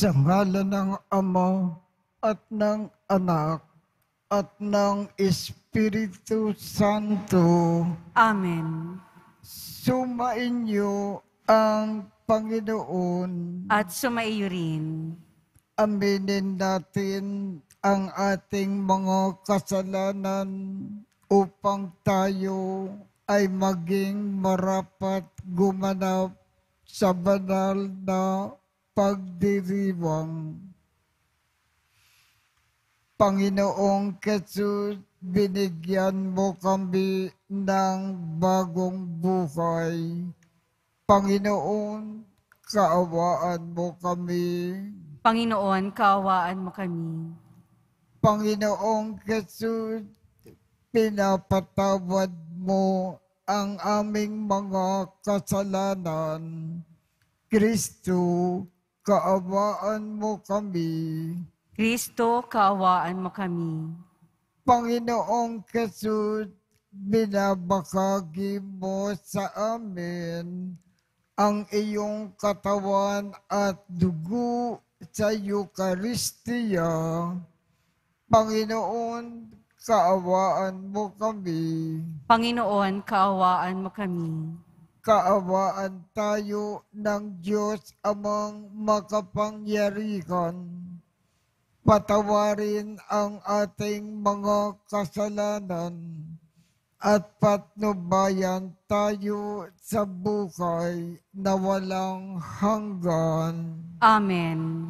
Sa ngalan ng Ama at ng Anak at ng Espiritu Santo. Amen. Sumainyo ang Panginoon. At sumaiyo rin. Aminin natin ang ating mga kasalanan upang tayo ay maging marapat gumanap sa banal na pagdiriwang. Panginoong Jesus, binigyan mo kami ng bagong buhay. Panginoon, kaawaan mo kami. Panginoon, kaawaan mo kami. Panginoong Jesus, pinapatawad mo ang aming mga kasalanan. Kristo, kaawaan mo kami. Kristo, kaawaan mo kami. Panginoong Jesus, binabahagi mo sa amin ang iyong katawan at dugo sa Eucharistia. Panginoon, kaawaan mo kami. Panginoon, kaawaan mo kami. Kaawaan tayo ng Diyos Amang makapangyarihan. Patawarin ang ating mga kasalanan at patnubayan tayo sa buhay na walang hanggan. Amen.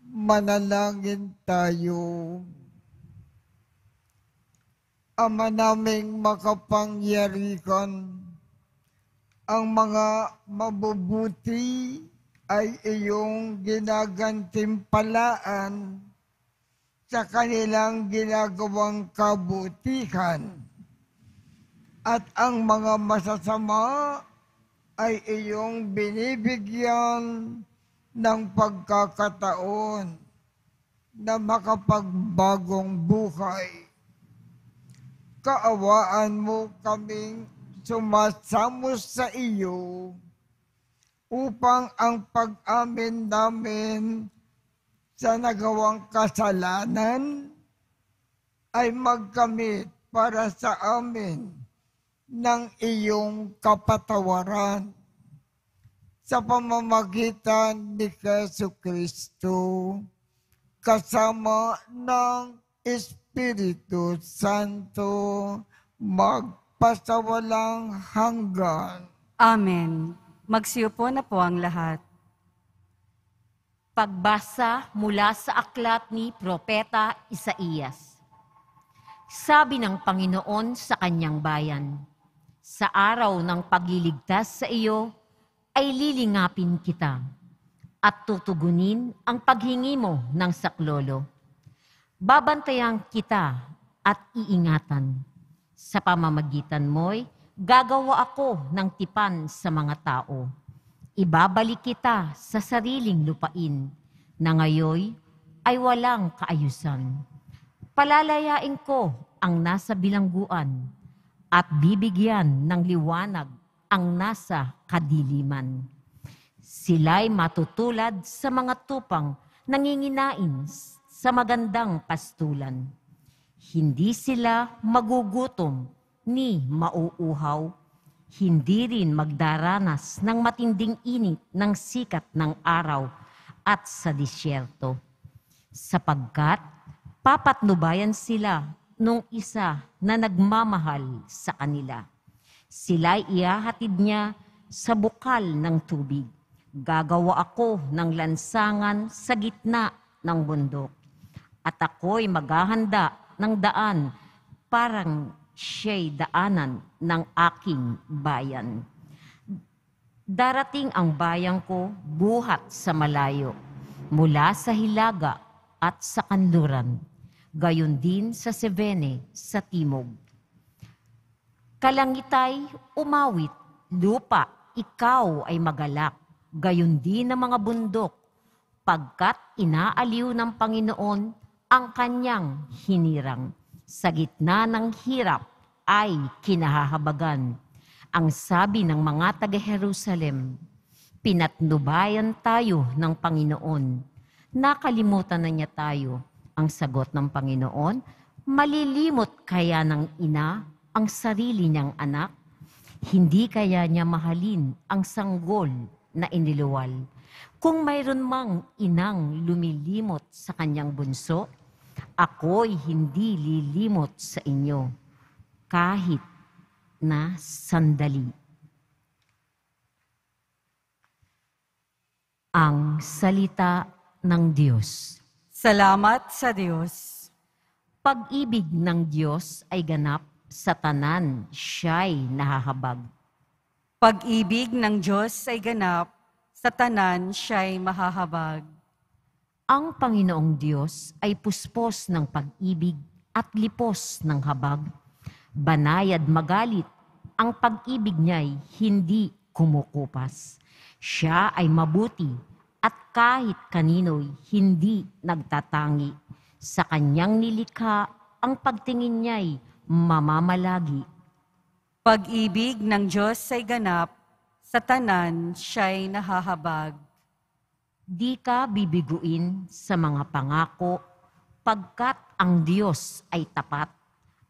Manalangin tayo. Ama naming makapangyarihan, ang mga mabubuti ay iyong ginagantimpalaan sa kanilang ginagawang kabutihan. At ang mga masasama ay iyong binibigyan ng pagkakataon na makapagbagong buhay. Kaawaan mo kaming sumasamo sa iyo upang ang pag-amin namin sa nagawang kasalanan ay magkamit para sa amin ng iyong kapatawaran sa pamamagitan ni Jesucristo kasama ng Espiritu Santo magpasawalang hanggan. Amen. Magsiupo na po ang lahat. Pagbasa mula sa aklat ni Propeta Isaías. Sabi ng Panginoon sa kanyang bayan, sa araw ng pagliligtas sa iyo, ay lilingapin kita at tutugunin ang paghingi mo ng saklolo. Babantayan kita at iingatan. Sa pamamagitan mo'y gagawa ako ng tipan sa mga tao. Ibabalik kita sa sariling lupain na ngayoy ay walang kaayusan. Palalayain ko ang nasa bilangguan at bibigyan ng liwanag ang nasa kadiliman. Sila'y matutulad sa mga tupang nanginginain sa magandang pastulan. Hindi sila magugutom ni mauuhaw, hindi rin magdaranas ng matinding init ng sikat ng araw at sa disyerto. Sapagkat papatnubayan sila nung isa na nagmamahal sa kanila. Sila'y ihahatid niya sa bukal ng tubig. Gagawa ako ng lansangan sa gitna ng bundok. At ako'y maghahanda ng daan siya'y daanan ng aking bayan. Darating ang bayan ko buhat sa malayo, mula sa hilaga at sa kanluran, gayon din sa Sevene sa timog. Kalangitay umawit, lupa, ikaw ay magalak, gayon din ang mga bundok, pagkat inaaliw ng Panginoon ang kanyang hinirang. Sa gitna ng hirap ay kinahahabagan. Ang sabi ng mga taga-Jerusalem, pinatnubayan tayo ng Panginoon. Nakalimutan na niya tayo. Ang sagot ng Panginoon, malilimot kaya ng ina ang sarili niyang anak? Hindi kaya niya mahalin ang sanggol na iniluwal? Kung mayroon mang inang lumilimot sa kanyang bunso, ako'y hindi lilimot sa inyo, kahit na sandali. Ang salita ng Diyos. Salamat sa Diyos. Pag-ibig ng Diyos ay ganap, sa tanan siya'y nahahabag. Pag-ibig ng Diyos ay ganap, sa tanan siya'y mahahabag. Ang Panginoong Diyos ay puspos ng pag-ibig at lipos ng habag. Banayad magalit, ang pag-ibig niya'y hindi kumukupas. Siya ay mabuti at kahit kanino'y hindi nagtatangi. Sa kanyang nilikha, ang pagtingin niya'y mamamalagi. Pag-ibig ng Diyos ay ganap, sa tanan siya'y nahahabag. Di ka bibiguin sa mga pangako, pagkat ang Diyos ay tapat.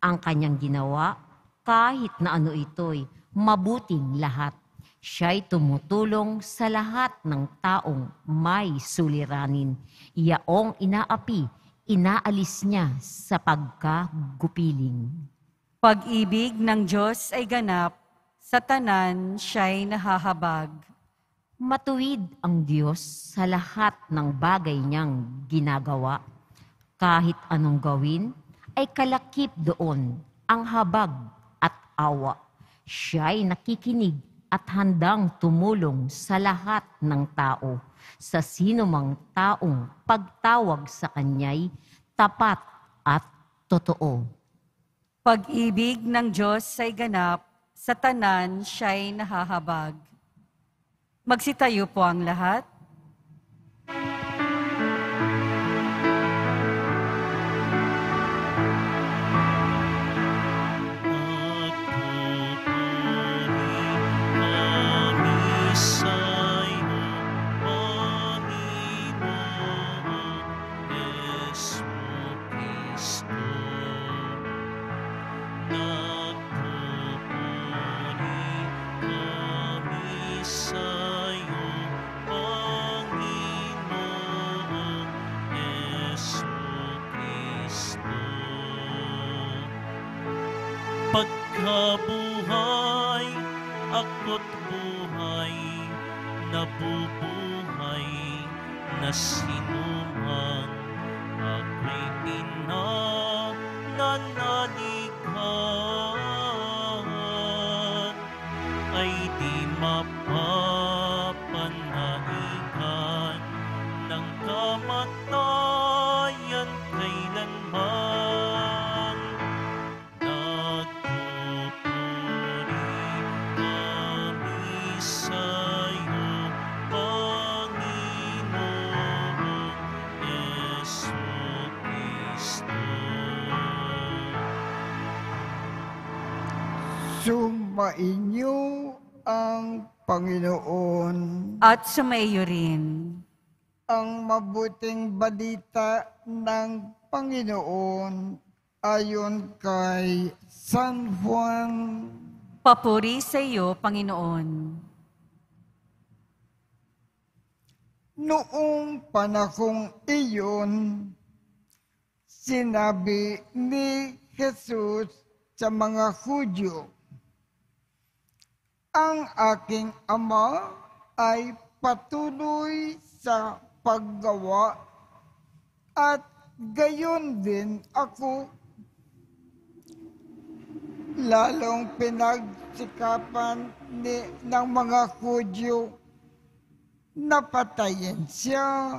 Ang kanyang ginawa, kahit na ano ito'y mabuting lahat. Siya'y tumutulong sa lahat ng taong may suliranin. Yaong inaapi, inaalis niya sa pagkagupiling. Pag-ibig ng Diyos ay ganap, sa tanan siya'y nahahabag. Matuwid ang Diyos sa lahat ng bagay niyang ginagawa. Kahit anong gawin, ay kalakip doon ang habag at awa. Siya'y nakikinig at handang tumulong sa lahat ng tao. Sa sino mang taong pagtawag sa kanya'y tapat at totoo. Pag-ibig ng Diyos ay ganap, sa tanan siya'y nahahabag. Magsitayo po ang lahat. Pagkabuhay, ako't buhay, nabubuhay na sinuman. Ako'y pinananalikan, ay di mapapanaikan ng kamatayan kailanman. Sumainyo ang Panginoon. At sumaiyo rin. Ang mabuting balita ng Panginoon ayon kay San Juan. Papuri sa iyo, Panginoon. Noong panahong iyon, sinabi ni Jesus sa mga Hudyo, ang aking Ama ay patuloy sa paggawa at gayon din ako. lalong pinagsikapan ng mga Hudyo na patayin siya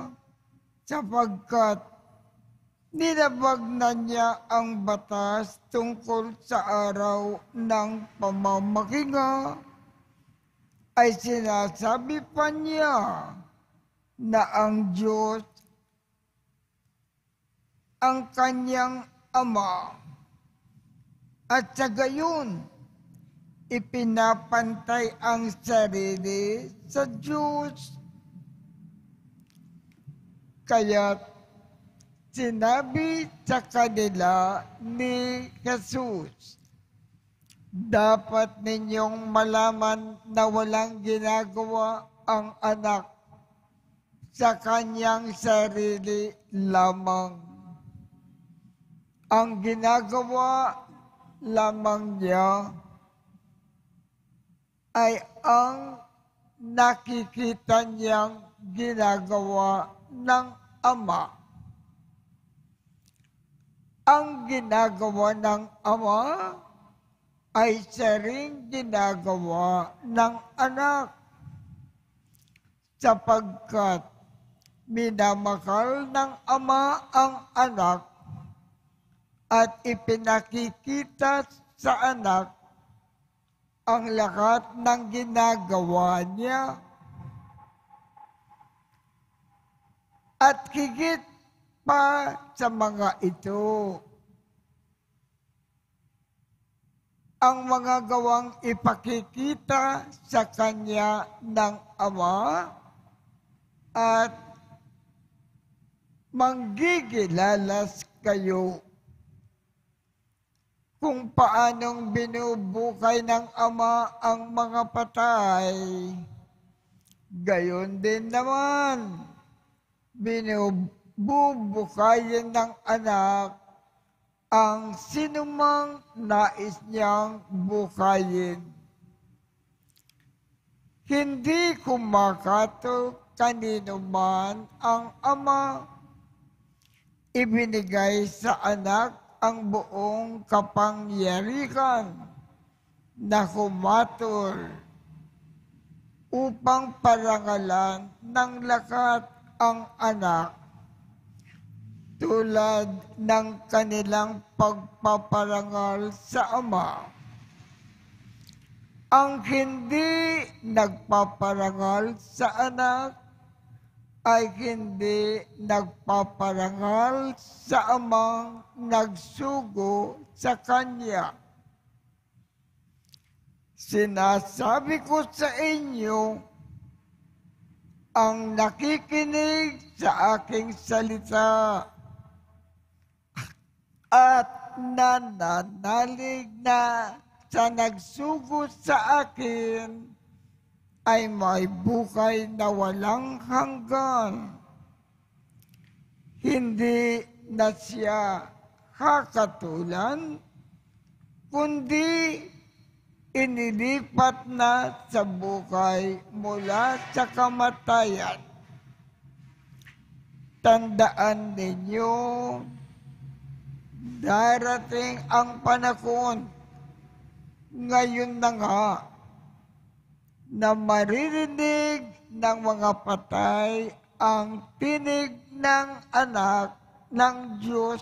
sapagkat nilabag na niya ang batas tungkol sa araw ng pamamahinga, ay sinasabi pa niya na ang Diyos ang kanyang Ama, at sa gayon, ipinapantay ang sarili sa Diyos. Kaya sinabi sa kanila ni Jesus, dapat ninyong malaman na walang ginagawa ang anak sa kanyang sarili lamang. Ang ginagawa lamang niya ay ang nakikita niyang ginagawa ng Ama. Ang ginagawa ng Ama ay siya ring ginagawa ng anak, sapagkat minamahal ng Ama ang anak at ipinakikita sa anak ang lahat ng ginagawa niya. At higit pa sa mga ito, ang mga gawang ipakikita sa kanya ng Ama at manggigilalas kayo kung paanong binubukay ng Ama ang mga patay. Gayon din naman, binubukayin ng anak ang sinumang nais niyang bukayin. Hindi kumakatok kanino man ang Ama. Ibinigay sa anak ang buong kapangyarihan na humatol upang parangalan ng lahat ang anak tulad ng kanilang pagpaparangal sa Ama. Ang hindi nagpaparangal sa anak ay hindi nagpaparangal sa Amang nagsugo sa kanya. Sinasabi ko sa inyo, ang nakikinig sa aking salita at nananalig na sa nagsugo sa akin ay may buhay na walang hanggan. Hindi na siya kakatulan, kundi inilipat na sa buhay mula sa kamatayan. Tandaan ninyo, darating ang panahon, ngayon na nga, na maririnig ng mga patay ang tinig ng anak ng Diyos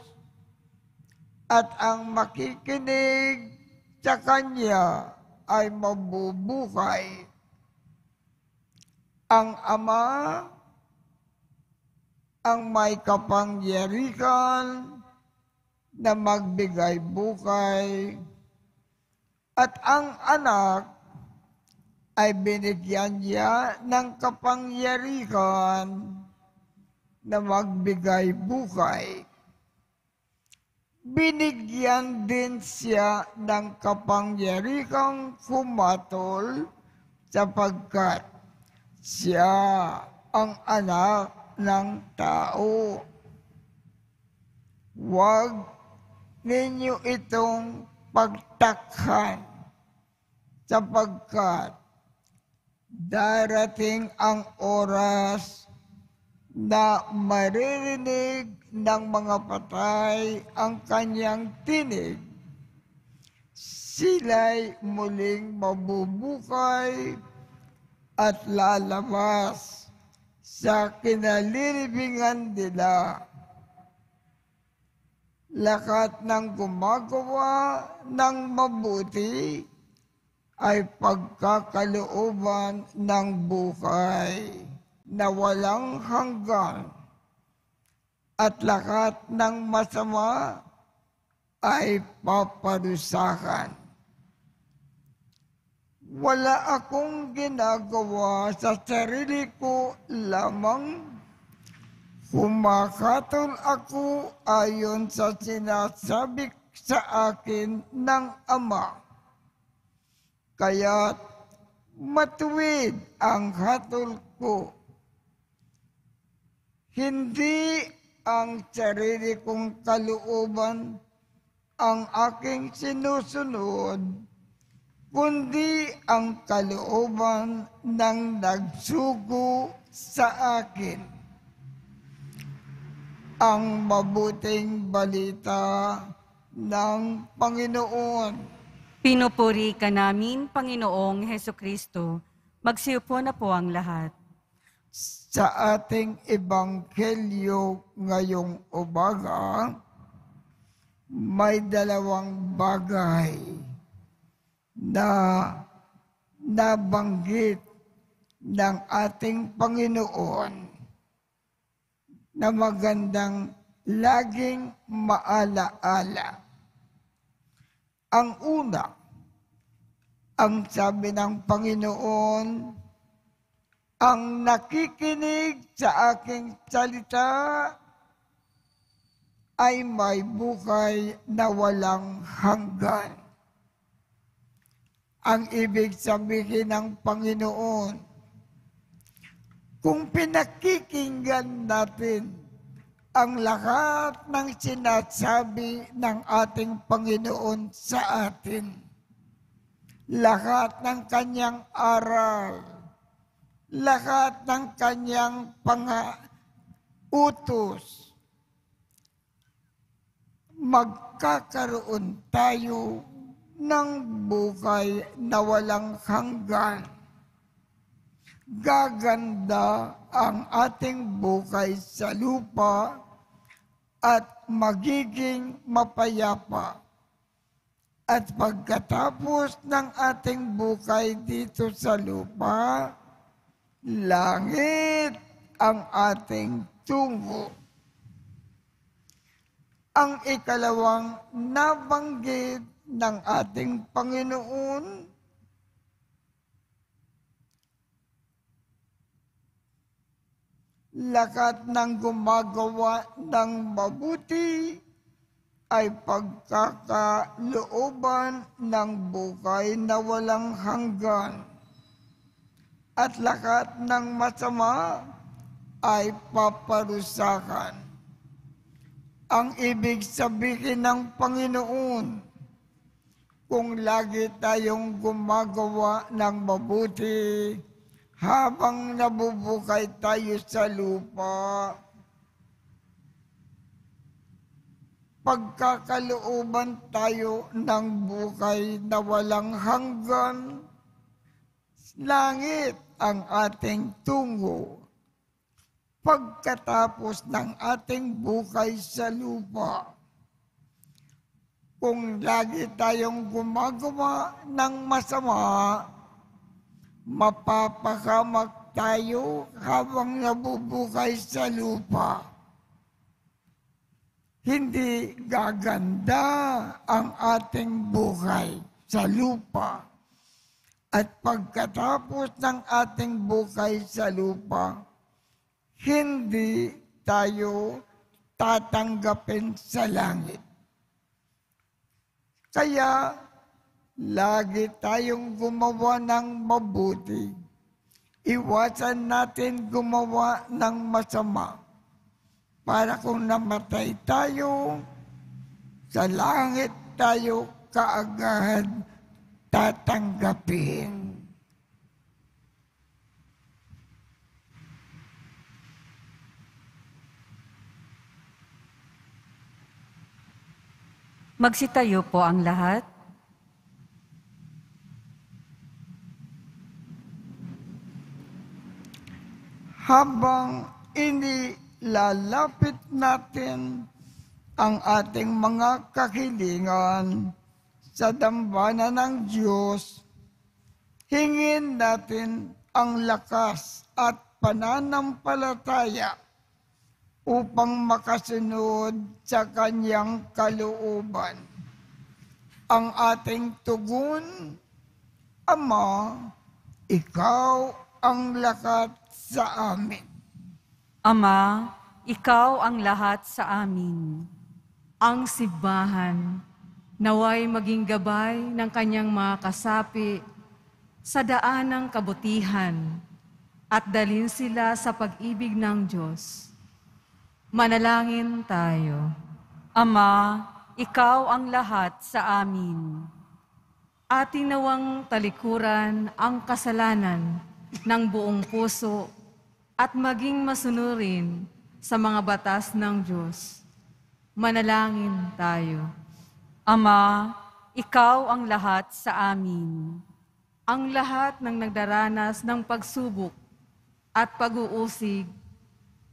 at ang makikinig sa Kanya ay mabubuhay. Ang Ama ang may kapangyarihan na magbigay buhay at ang anak ay binigyan niya ng kapangyarihan na magbigay buhay. Binigyan din siya ng kapangyarihang humatol sapagkat siya ang anak ng tao. Huwag ninyo itong pagtakhan sapagkat darating ang oras na maririnig ng mga patay ang kanyang tinig. sila'y muling mabubuhay at lalabas sa kinalilibingan nila. Lahat ng gumagawa ng mabuti ay pagkakalooban ng buhay na walang hanggan, at lahat ng masama ay paparusahan. Wala akong ginagawa sa sarili ko lamang. Humakatol ako ayon sa sinasabi sa akin ng Ama. Kaya't matuwid ang hatol ko. Hindi ang sarili kong kalooban ang aking sinusunod, kundi ang kalooban ng nagsugo sa akin. Ang mabuting balita ng Panginoon. Pinupuri ka namin, Panginoong Hesukristo. Magsiupo na po ang lahat. Sa ating ebanghelyo ngayong umaga, may dalawang bagay na nabanggit ng ating Panginoon na magandang laging maalaala. Ang una, ang sabi ng Panginoon, ang nakikinig sa aking salita ay may buhay na walang hanggan. Ang ibig sabihin ng Panginoon, kung pinakikinggan natin ang lahat ng sinasabi ng ating Panginoon sa atin, lahat ng kanyang aral, lahat ng kanyang utos, magkakaroon tayo ng buhay na walang hanggan. Gaganda ang ating buhay sa lupa at magiging mapayapa. At pagkatapos ng ating buhay dito sa lupa, langit ang ating tungo. Ang ikalawang nabanggit ng ating Panginoon, lahat ng gumagawa ng mabuti ay pagkakalooban ng buhay na walang hanggan. At lahat ng masama ay paparusahan. Ang ibig sabihin ng Panginoon, kung lagi tayong gumagawa ng mabuti, habang nabubuhay tayo sa lupa, pagkakalooban tayo ng buhay na walang hanggan, langit ang ating tungo. Pagkatapos ng ating buhay sa lupa, kung lagi tayong gumagawa ng masama, mapapahamak tayo habang nabubuhay sa lupa. Hindi gaganda ang ating buhay sa lupa. At pagkatapos ng ating buhay sa lupa, hindi tayo tatanggapin sa langit. Kaya, lagi tayong gumawa ng mabuti. Iwasan natin gumawa ng masama. Para kung namatay tayo, sa langit tayo kaagad tatanggapin. Magsitayo po ang lahat. habang inilalapit natin ang ating mga kahilingan sa dambana ng Diyos, hingin natin ang lakas at pananampalataya upang makasunod sa kanyang kalooban. Ang ating tugon, Ama, ikaw ang lahat sa amin. Ama, ikaw ang lahat sa amin. Ang simbahan naway maging gabay ng kanyang mga kasapi sa daan ng kabutihan at dalhin sila sa pag-ibig ng Diyos. Manalangin tayo. Ama, ikaw ang lahat sa amin. Ating nawang talikuran ang kasalanan ng buong puso at maging masunurin sa mga batas ng Diyos. Manalangin tayo. Ama, ikaw ang lahat sa amin. Ang lahat ng nagdaranas ng pagsubok at pag-uusig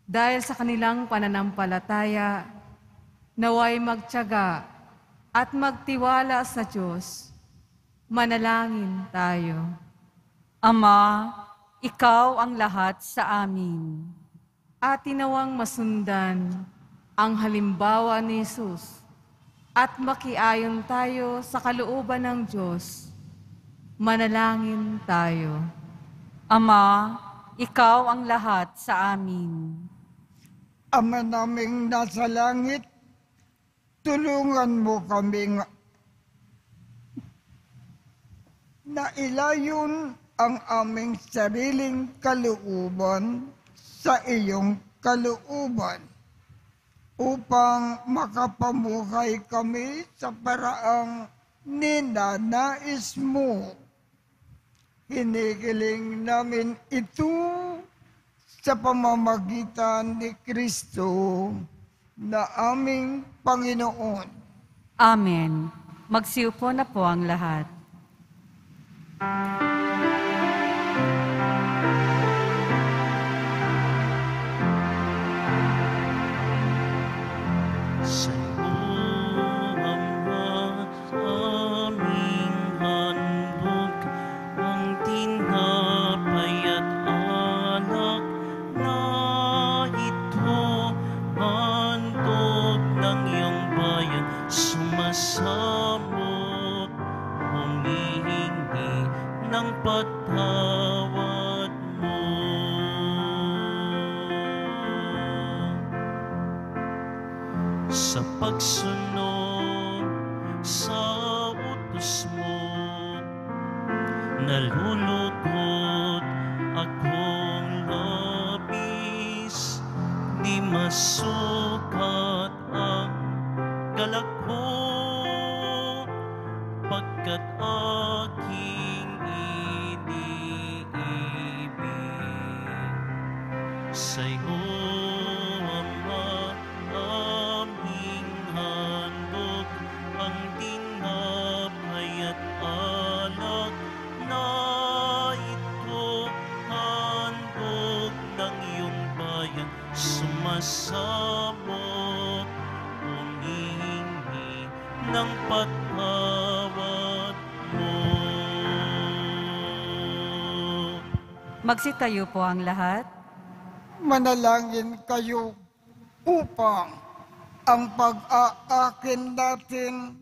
dahil sa kanilang pananampalataya, naway magtiyaga at magtiwala sa Diyos. Manalangin tayo. Ama, ikaw ang lahat sa amin. Atin nawang masundan ang halimbawa ni Jesus at makiayon tayo sa kalooban ng Diyos. Manalangin tayo. Ama, ikaw ang lahat sa amin. Ama naming nasa langit, tulungan mo kaming na ilayon ang aming sariling kalooban sa iyong kalooban upang makapamuhay kami sa paraang ninanais mo. Hinihiling namin ito sa pamamagitan ni Kristo na aming Panginoon. Amen. Magsiupo na po ang lahat. Sa'yo, Ama, aming handog, ang tinapay at alak na ito, handog ng iyong bayan, sumasamo, humihingi ng patawad mo. Sa pagsunod sa utos mo, nalulugod akong labis, di masukat ang galak ko, pagkat aking iniibig. Sa'yo, Ama, aming handog, ang tinapay at alak na ito, handog ng iyong bayan, sumasamo, humihingi ng patawad mo. Magsitayo po ang lahat. Manalangin kayo upang ang pag-aakin natin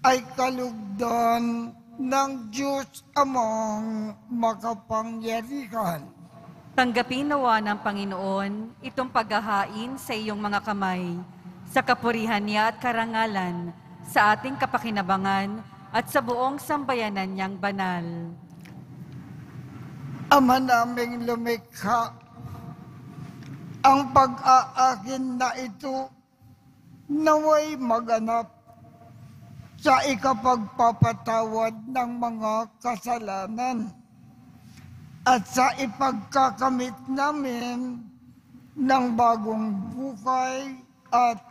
ay kalugdan ng Diyos Amang makapangyarihan. Tanggapin nawa ng Panginoon itong paghahain sa iyong mga kamay, sa kapurihan niya at karangalan, sa ating kapakinabangan at sa buong sambayanan niyang banal. Ama naming lumikha, ang pag-aakin na ito naway maganap sa ikapagpapatawad ng mga kasalanan at sa ipagkakamit namin ng bagong buhay at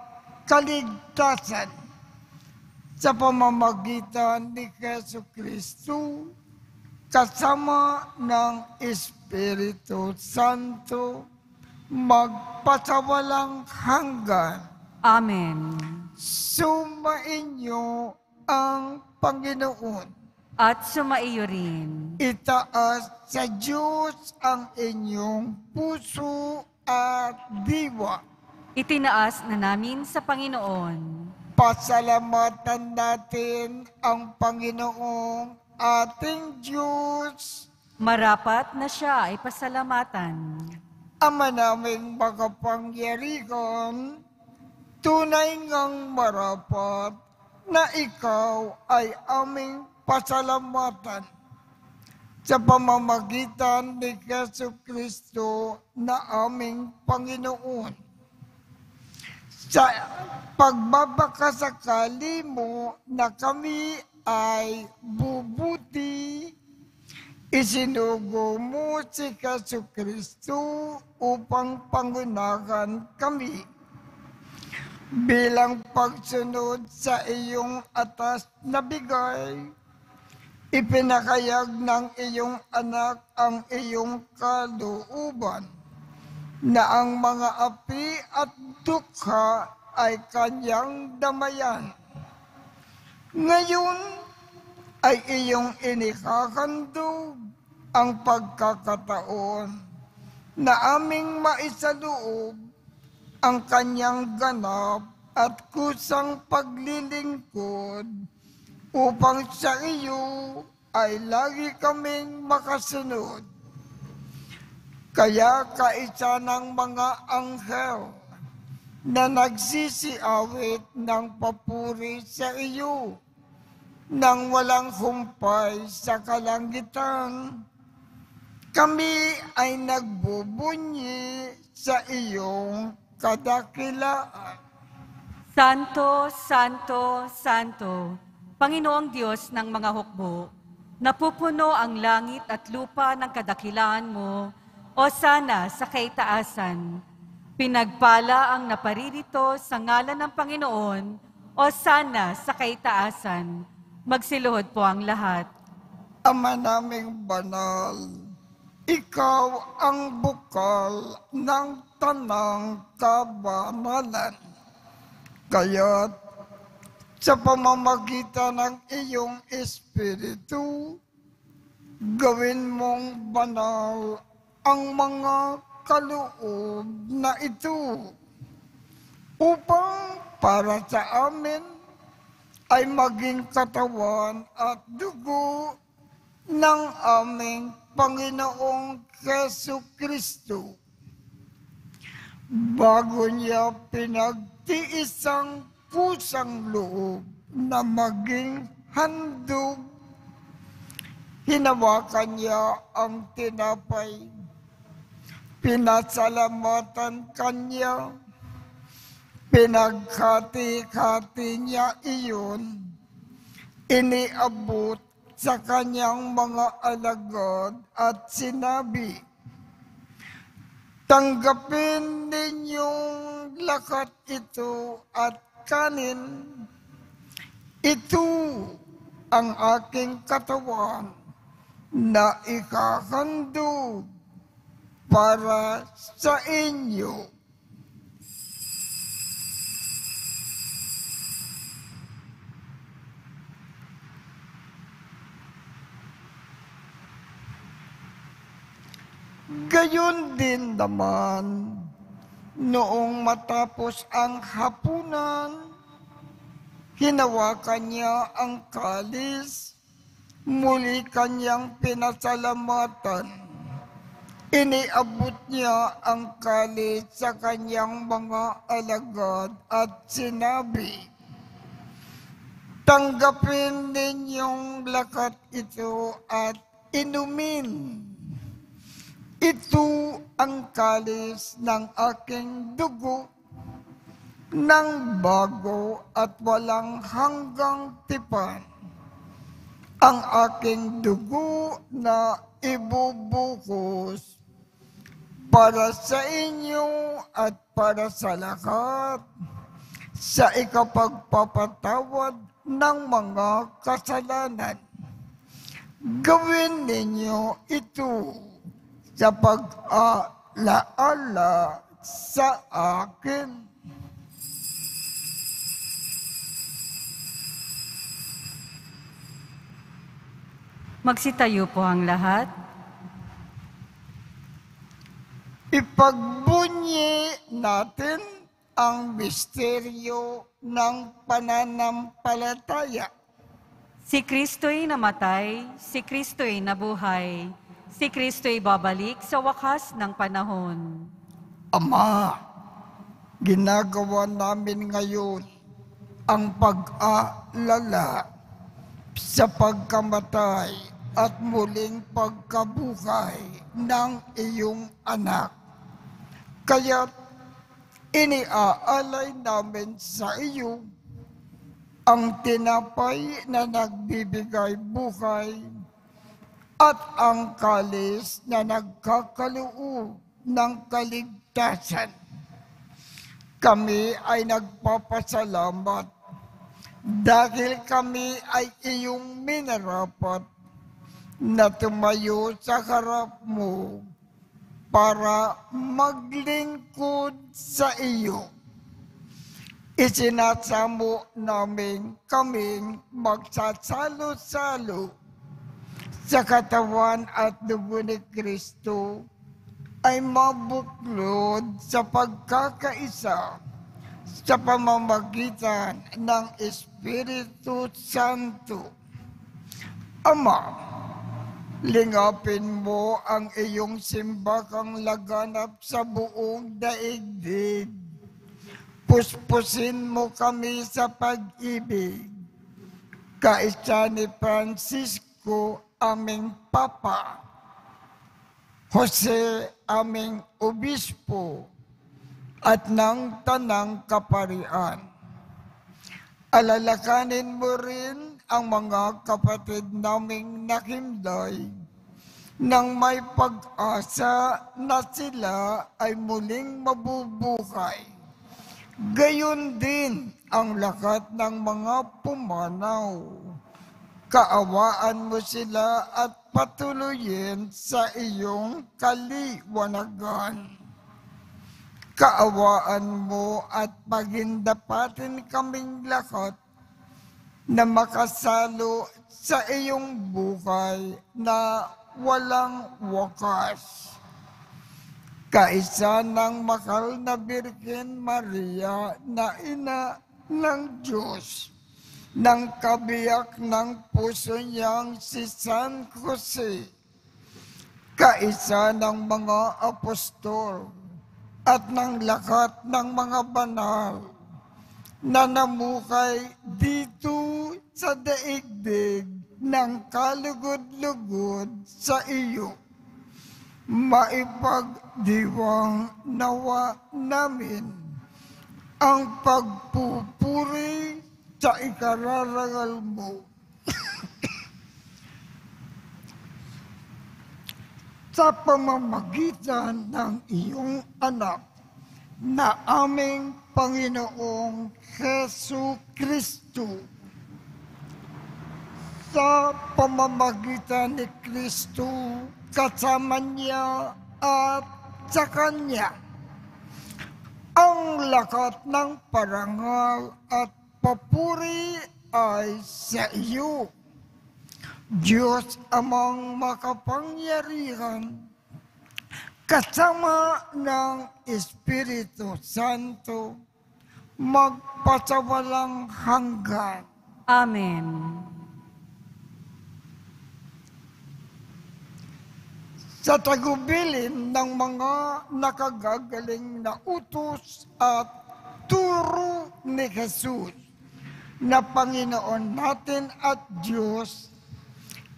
kaligtasan sa pamamagitan ni Jesu Kristo kasama ng Espiritu Santo, magpasawalang hanggan. Amen. Sumainyo ang Panginoon. At sumaiyo rin. Itaas sa Diyos ang inyong puso at diwa. Itinaas na namin sa Panginoon. Pasalamatan natin ang Panginoong ating Diyos. Marapat na siya ay pasalamatan. Ama naming makapangyarihan, tunay ngang marapat na ikaw ay aming pasalamatan sa pamamagitan ni Jesucristo na aming Panginoon. Sa pagbabakasakali mo na kami ay bubuti, isinugo mo si Jesucristo upang pangunahan kami. Bilang pagsunod sa iyong atas na bigay, ipinakayag ng iyong anak ang iyong kalooban na ang mga api at dukha ay kanyang damayan. Ngayon ay iyong inikakandog ang pagkakataon na aming maisaloob ang kanyang ganap at kusang paglilingkod upang sa iyo ay lagi kaming makasunod. Kaya kaisa ng mga anghel na nagsisiawit ng papuri sa iyo nang walang humpay sa kalangitan, kami ay nagbubunyi sa iyong kadakilaan. Santo, Santo, Santo, Panginoong Diyos ng mga hukbo, napupuno ang langit at lupa ng kadakilaan mo, o sana sa kaitaasan. Pinagpala ang naparirito sa ngalan ng Panginoon, o sana sa kaitaasan. Magsiluhod po ang lahat. Ama naming banal, ikaw ang bukal ng tanang kabanalan. Kaya't sa pamamagitan ng iyong Espiritu, gawin mong banal ang mga kaloob na ito upang para sa amin ay maging katawan at dugo ng aming Panginoong Jesucristo. Bago niya pinagtiis ang kusang loob na maging handog, hinawakan niya ang tinapay. Pinasalamatan kanya, pinaghati-hati niya iyon, iniabot sa kanyang mga alagad at sinabi, tanggapin ninyong lakat ito at kanin. Ito ang aking katawan na ikakandog para sa inyo. Gayon din naman, noong matapos ang hapunan, hinawakan niya ang kalis, muli kanyang pinasalamatan. Iniabot niya ang kalis sa kanyang mga alagad at sinabi, tanggapin ninyong lakat ito at inumin. Ito ang kalis ng aking dugo, ng bago at walang hanggang tipan. Ang aking dugo na ibubukos para sa inyo at para sa lahat, sa ikapagpapatawad ng mga kasalanan. Gawin ninyo ito sa pag-alaala sa akin. Magsitayo po ang lahat. Ipagbunyi natin ang misteryo ng pananampalataya. Si Kristo'y namatay, si Kristo'y nabuhay, si Kristo'y babalik sa wakas ng panahon. Ama, ginagawa namin ngayon ang pag-aalala sa pagkamatay at muling pagkabuhay ng iyong anak. Kaya't iniaalay namin sa iyo ang tinapay na nagbibigay buhay at ang kalis na nagkakaloob ng kaligtasan. Kami ay nagpapasalamat dahil kami ay iyong minarapat na tumayo sa harap mo para maglingkod sa iyo. Isinasamo namin kaming magsasalo-salo sa katawan at dugo ni Kristo ay mabuklod sa pagkakaisa sa pamamagitan ng Espiritu Santo. Ama, lingapin mo ang iyong simbakang laganap sa buong daigdig. Puspusin mo kami sa pag-ibig. Kaisa ni Francisco, aming Papa, Jose, aming Obispo, at ng Tanang Kaparian. Alalakanin mo rin ang mga kapatid naming nakimlay nang may pag-asa na sila ay muling mabubuhay. Gayon din ang lahat ng mga pumanaw. Kaawaan mo sila at patuloyin sa iyong kaliwanagan. Kaawaan mo at pagindapatin kaming lahat na makasalo sa iyong buhay na walang wakas. Kaisa ng mahal na Birhen Maria na ina ng Diyos, ng kabiyak ng puso niyang si San Jose, kaisa ng mga apostol at ng lahat ng mga banal na namukay dito sa daigdig ng kalugod-lugod sa iyo. Maipagdiwang nawa namin ang pagpupuri sa ikararangal mo. Sa pamamagitan ng iyong anak na aming Panginoong Hesu Kristo. Sa pamamagitan ni Kristo, kasama niya at sa Kanya, ang lahat ng parangal at papuri ay sa iyo, Diyos amang makapangyarihan, kasama ng Espiritu Santo, magpasawalang hanggan. Amen. Sa tagubilin ng mga nakagagaling na utos at turo ni Jesus na Panginoon natin at Diyos,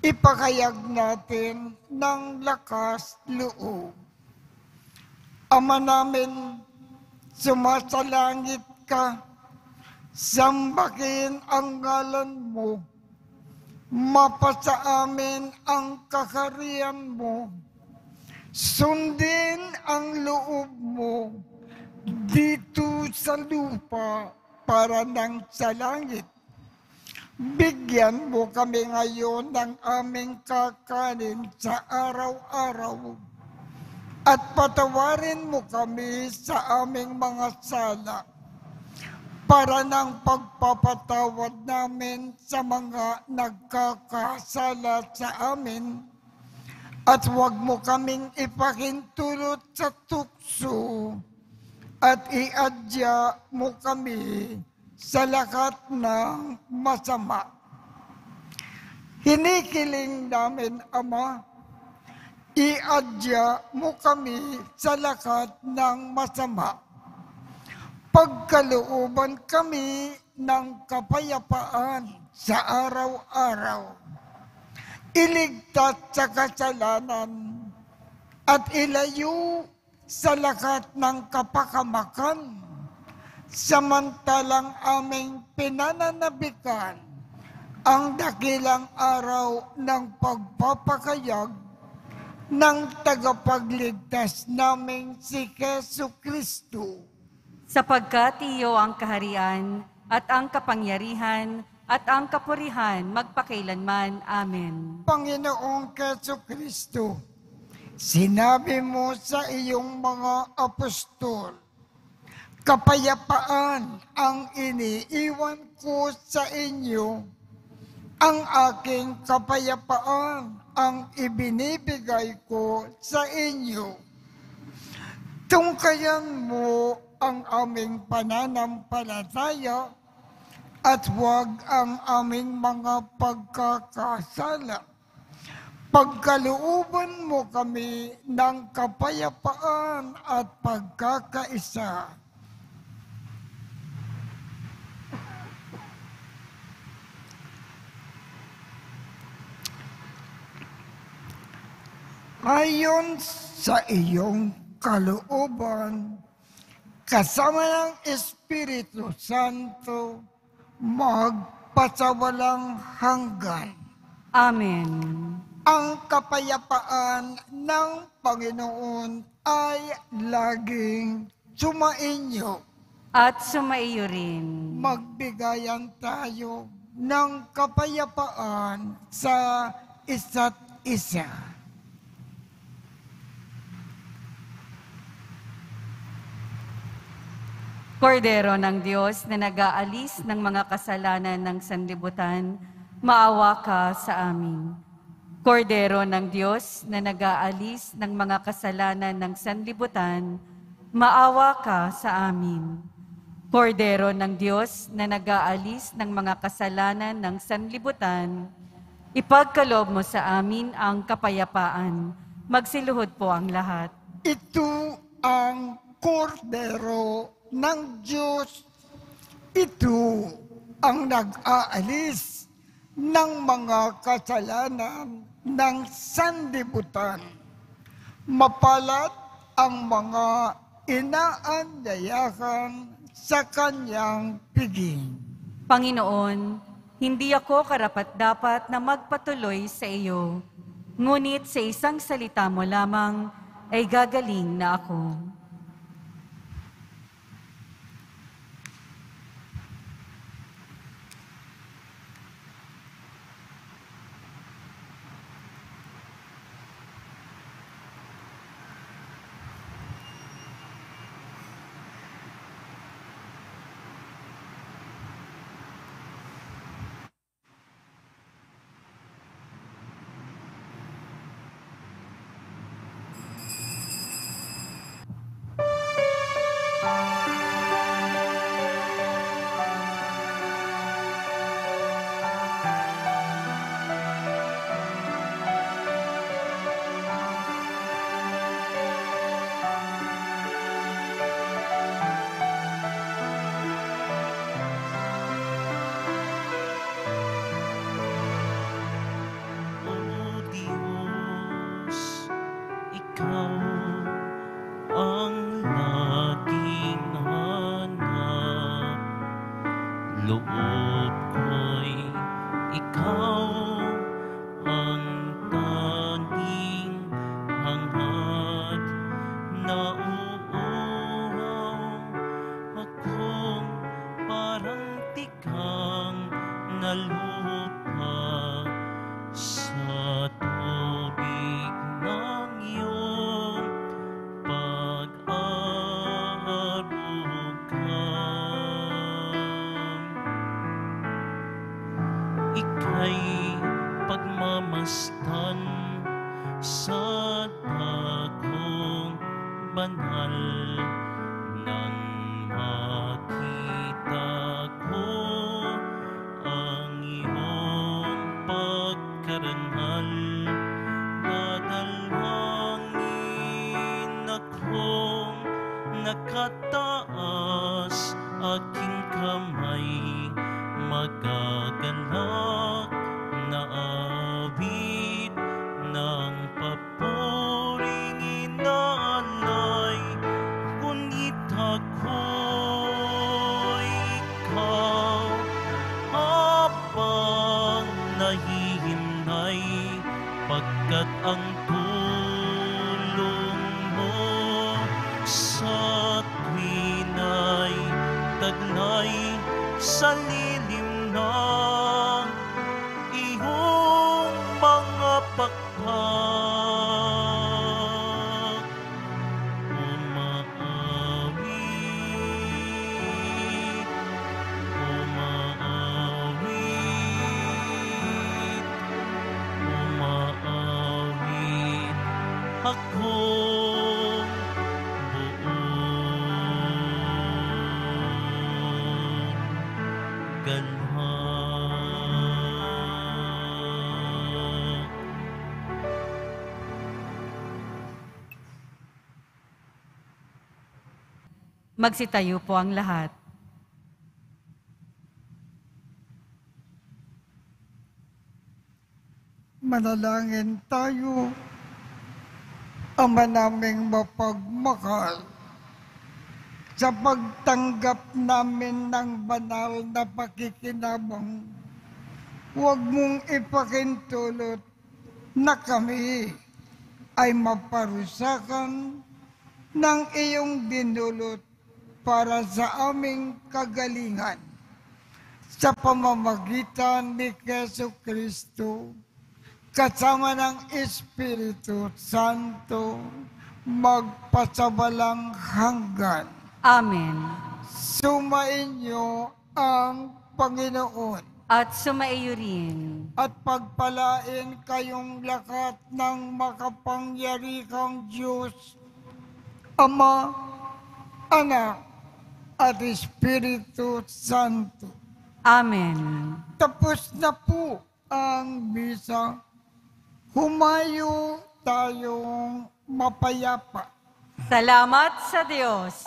ipakayag natin ng lakas loob. Ama namin, sumasalangit ka, sambahin ang ngalan mo, mapasa amin ang kaharian mo, sundin ang loob mo dito sa lupa para nang sa langit. Bigyan mo kami ngayon ng aming kakanin sa araw-araw at patawarin mo kami sa aming mga sala para ng pagpapatawad namin sa mga nagkakasala sa amin at huwag mo kaming ipahintulot sa tukso at iadya mo kami sa lahat ng masama. Hinikiling namin, Ama, iadya mo kami sa lahat ng masama. Pagkalooban kami ng kapayapaan sa araw-araw. Iligtas sa kasalanan at ilayo sa lahat ng kapakamakan. Samantalang aming pinananabikan ang dakilang araw ng pagpapakayag ng tagapagligtas naming si Jesucristo. Sapagkat iyo ang kaharian at ang kapangyarihan at ang kapurihan magpakailanman. Amen. Panginoong Jesucristo, sinabi mo sa iyong mga apostol, kapayapaan ang iniiwan ko sa inyo, ang aking kapayapaan ang ibinibigay ko sa inyo. Tungkayan mo ang aming pananampalataya at huwag ang aming mga pagkakasala. Pagkalooban mo kami ng kapayapaan at pagkakaisa. Ayon sa iyong kalooban, kasama ng Espiritu Santo, magpasawalang hanggan. Amen. Ang kapayapaan ng Panginoon ay laging sumainyo. At sumaiyo rin. Magbigayan tayo ng kapayapaan sa isa't isa. Kordero ng Diyos na nag-aalis ng mga kasalanan ng sanlibutan, maawa ka sa amin. Kordero ng Diyos na nag-aalis ng mga kasalanan ng sanlibutan, maawa ka sa amin. Kordero ng Diyos na nag-aalis ng mga kasalanan ng sanlibutan, ipagkaloob mo sa amin ang kapayapaan. Magsiluhod po ang lahat. Ito ang kordero ng Diyos. Ito ang nag-aalis ng mga kasalanan ng sanlibutan. Mapalad ang mga inaanyayahan sa kanyang piging. Panginoon, hindi ako karapat-dapat na magpatuloy sa iyo, ngunit sa isang salita mo lamang ay gagaling na ako. ay pagmamasdan sa dakong banal nang makita ko ang iyong pagkarangal. Dadalangin akong nakataas, aking kamay magagalak na awit ng papuring inaalay. Ngunit ako'y ikaw habang nahihimlay, pagkat ang tulong mo sa tuwina'y taglay sa lilim ng iyong mga pakpak. Umaawit, umaawit, umaawit akong buong galak. Magsitayo po ang lahat. Manalangin tayo. Ama naming mapagmahal, sa pagtanggap namin ng banal na pakikinabang, huwag mong ipakintulot na kami ay maparusakan ng iyong dinulot para sa aming kagalingan. Sa pamamagitan ni Jesu Kristo, kasama ng Espiritu Santo, magpasabalang hanggan. Amen. Sumainyo ang Panginoon At sumaiyo rin. at pagpalain kayong lahat ng makapangyarihang Diyos, Ama, Anak, at Espiritu Santo. Amen. Tapos na po ang misa. Humayo tayong mapayapa. Salamat sa Diyos.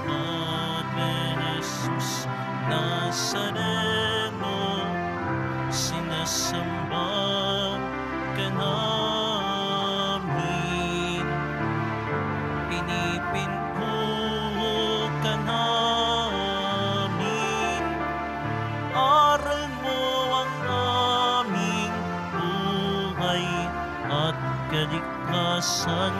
Padre Jesus Nazareno, sinasamba ka namin, pinipinto ka namin, aral mo ang aming buhay at kaligtasan.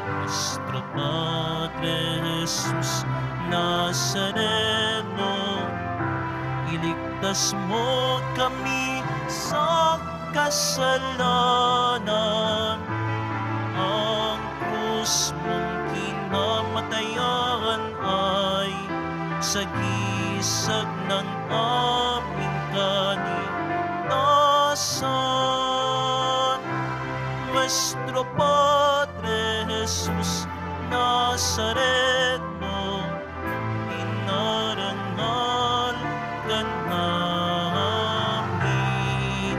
Nuestro Padre Jesus Nazareno, iligtas mo kami sa kasalanan. Ang krus mong kinamatayan ay sagisag ng aming kaligtasan. Nuestro Padre Jesus Nazareno, inarangal ka namin.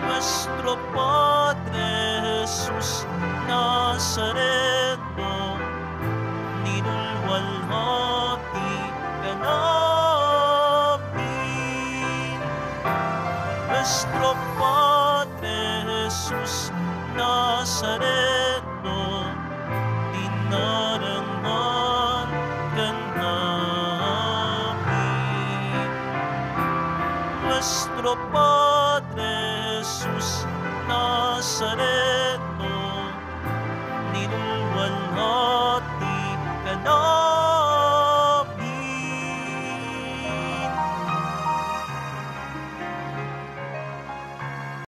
Nuestro Padre Jesus Nazareno, ninulwalhati ka namin. Nuestro Padre Jesus Nazareno, dinarangan ka namin. Nuestro Padre Jesus Nazareno,